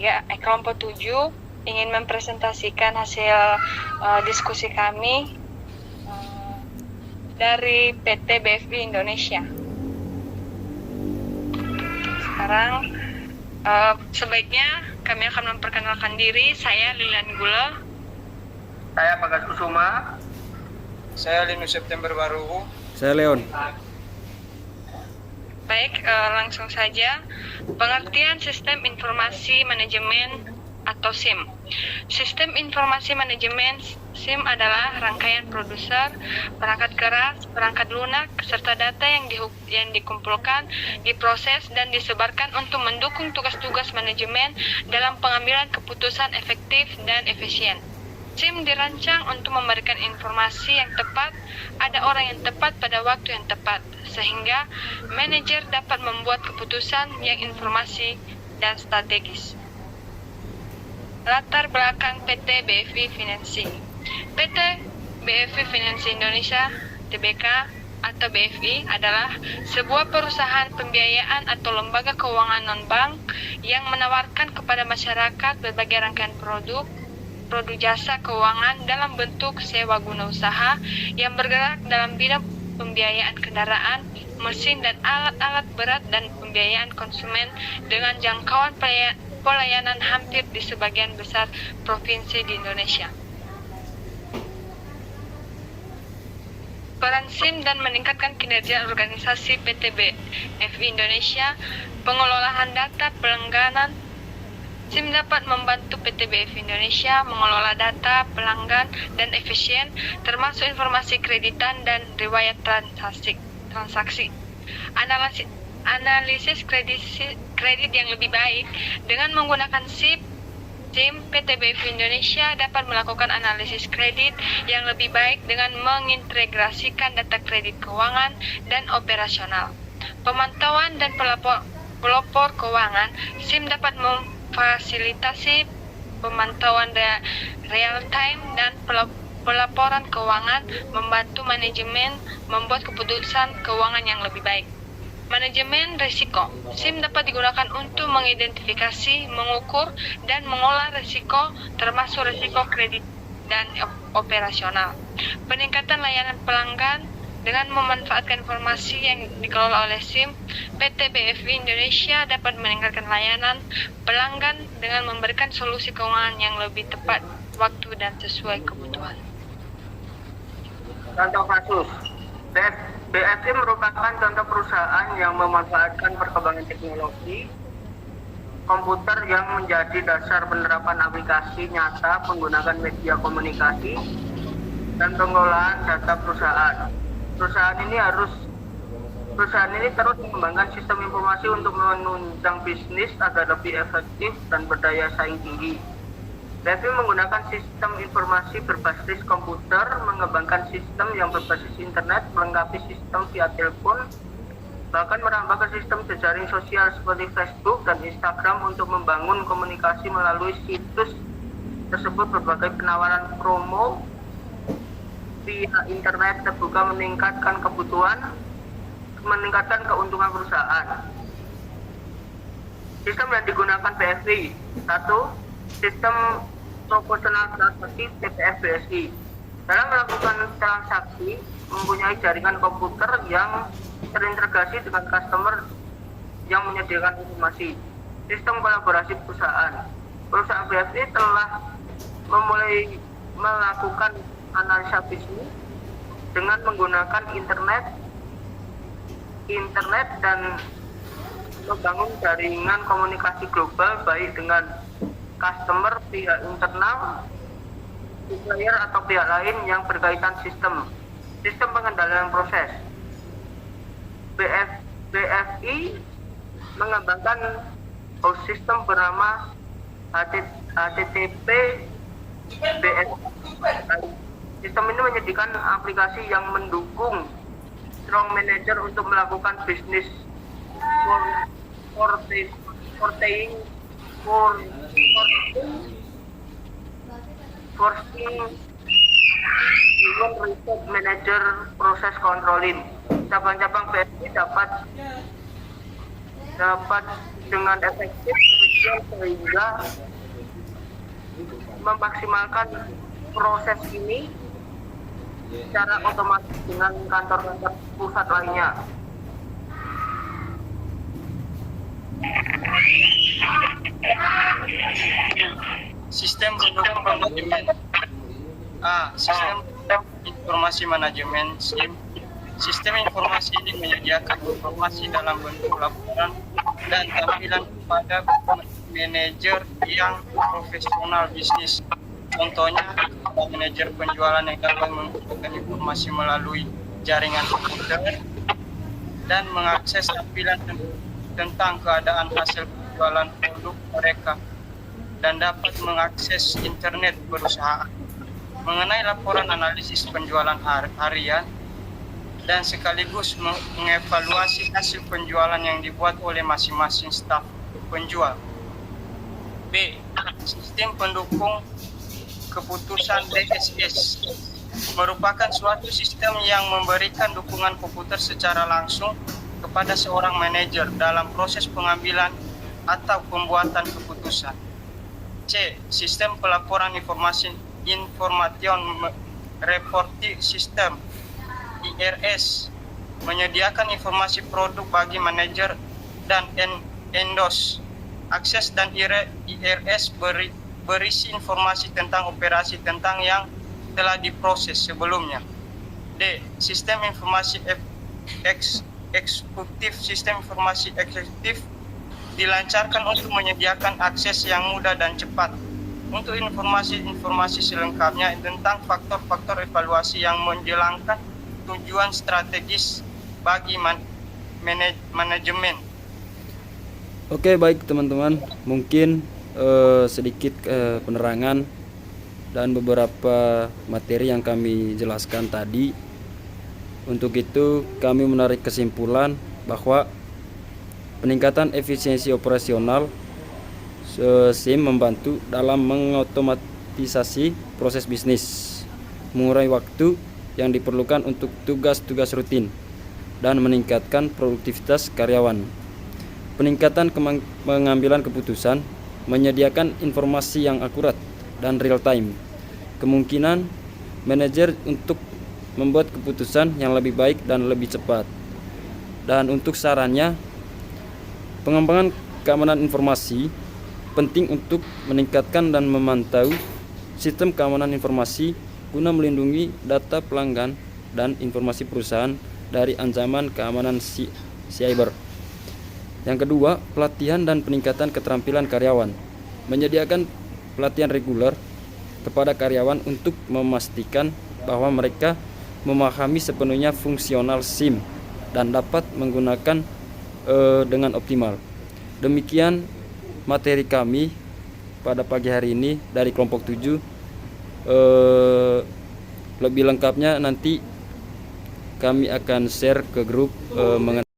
Ya, kelompok 7 ingin mempresentasikan hasil diskusi kami dari PT BFI Indonesia. Sekarang sebaiknya kami akan memperkenalkan diri. Saya Lilian Gula. Saya Bagas Kusuma. Saya Linus September Baru. Saya Leon. Baik, langsung saja. Pengertian Sistem Informasi Manajemen atau SIM. Sistem Informasi Manajemen SIM adalah rangkaian produser, perangkat keras, perangkat lunak, serta data yang dikumpulkan, diproses, dan disebarkan untuk mendukung tugas-tugas manajemen dalam pengambilan keputusan efektif dan efisien. SIM dirancang untuk memberikan informasi yang tepat, ada orang yang tepat pada waktu yang tepat, sehingga manajer dapat membuat keputusan yang informasi dan strategis. Latar belakang PT BFI Finansi. PT BFI Finansi Indonesia, TBK atau BFI adalah sebuah perusahaan pembiayaan atau lembaga keuangan non-bank yang menawarkan kepada masyarakat berbagai rangkaian produk jasa keuangan dalam bentuk sewa guna usaha yang bergerak dalam bidang pembiayaan kendaraan, mesin dan alat-alat berat dan pembiayaan konsumen dengan jangkauan pelayanan hampir di sebagian besar provinsi di Indonesia. Peran SIM dan meningkatkan kinerja organisasi PT BFI Indonesia, pengelolaan data pelangganan. SIM dapat membantu PT BFI Indonesia mengelola data pelanggan dan efisien, termasuk informasi kreditan dan riwayat transaksi. Analisis kredit yang lebih baik. Dengan menggunakan SIM, PT BFI Indonesia dapat melakukan analisis kredit yang lebih baik dengan mengintegrasikan data kredit keuangan dan operasional. Pemantauan dan pelopor keuangan. SIM dapat memfasilitasi pemantauan real time dan pelaporan keuangan, membantu manajemen membuat keputusan keuangan yang lebih baik. Manajemen risiko. SIM dapat digunakan untuk mengidentifikasi, mengukur, dan mengolah risiko, termasuk risiko kredit dan operasional. Peningkatan layanan pelanggan. Dengan memanfaatkan informasi yang dikelola oleh SIM, PT BFI Indonesia dapat meningkatkan layanan pelanggan dengan memberikan solusi keuangan yang lebih tepat waktu dan sesuai kebutuhan. Contoh kasus, BFI merupakan contoh perusahaan yang memanfaatkan perkembangan teknologi komputer yang menjadi dasar penerapan aplikasi nyata menggunakan media komunikasi dan pengelolaan data perusahaan. Perusahaan ini terus mengembangkan sistem informasi untuk menunjang bisnis agar lebih efektif dan berdaya saing tinggi. BFI menggunakan sistem informasi berbasis komputer, mengembangkan sistem yang berbasis internet, melengkapi sistem via telepon, bahkan merambah ke sistem jejaring sosial seperti Facebook dan Instagram untuk membangun komunikasi melalui situs tersebut. Berbagai penawaran promo via internet terbuka meningkatkan keuntungan perusahaan. Sistem yang digunakan BFI. 1. Sistem proporsional transaksi PPF BSI. Dalam melakukan transaksi, mempunyai jaringan komputer yang terintegrasi dengan customer yang menyediakan informasi. Sistem kolaborasi perusahaan. Perusahaan BFI telah memulai melakukan analisa bisnis dengan menggunakan internet dan membangun jaringan komunikasi global baik dengan customer, pihak internal, supplier atau pihak lain yang berkaitan sistem pengendalian proses. BFI mengembangkan host system bernama HTTP BSI. Sistem ini menyediakan aplikasi yang mendukung strong manager untuk melakukan bisnis human resource manager proses controlling. Cabang-cabang BSI dapat dengan efektif sehingga memaksimalkan proses ini secara otomatis dengan kantor-kantor pusat lainnya. Sistem pendukung manajemen. Sistem informasi manajemen SIM. Sistem informasi ini menyediakan informasi dalam bentuk laporan dan tampilan kepada manajer yang profesional bisnis. Contohnya, manajer penjualan yang dapat mengumpulkan informasi melalui jaringan komputer dan mengakses tampilan tentang keadaan hasil penjualan produk mereka dan dapat mengakses internet perusahaan mengenai laporan analisis penjualan harian dan sekaligus mengevaluasi hasil penjualan yang dibuat oleh masing-masing staf penjual. B. Sistem pendukung keputusan DSS merupakan suatu sistem yang memberikan dukungan komputer secara langsung kepada seorang manajer dalam proses pengambilan atau pembuatan keputusan. C. Sistem pelaporan information reporting system IRS menyediakan informasi produk bagi manajer dan endorse. Akses dan IRS berisi informasi tentang operasi tentang yang telah diproses sebelumnya. D. Sistem informasi eksekutif. Sistem informasi eksekutif dilancarkan untuk menyediakan akses yang mudah dan cepat untuk informasi selengkapnya tentang faktor-faktor evaluasi yang menjalankan tujuan strategis bagi manajemen. Oke, baik teman-teman, mungkin sedikit penerangan dan beberapa materi yang kami jelaskan tadi. Untuk itu kami menarik kesimpulan bahwa peningkatan efisiensi operasional SIM membantu dalam mengotomatisasi proses bisnis, mengurangi waktu yang diperlukan untuk tugas-tugas rutin, dan meningkatkan produktivitas karyawan. Peningkatan pengambilan keputusan, menyediakan informasi yang akurat dan real time, kemungkinan manajer untuk membuat keputusan yang lebih baik dan lebih cepat. Dan untuk sarannya, pengembangan keamanan informasi penting untuk meningkatkan dan memantau sistem keamanan informasi guna melindungi data pelanggan dan informasi perusahaan dari ancaman keamanan cyber. Yang kedua, pelatihan dan peningkatan keterampilan karyawan. Menyediakan pelatihan reguler kepada karyawan untuk memastikan bahwa mereka memahami sepenuhnya fungsional SIM dan dapat menggunakan dengan optimal. Demikian materi kami pada pagi hari ini dari kelompok 7. Lebih lengkapnya nanti kami akan share ke grup mengenai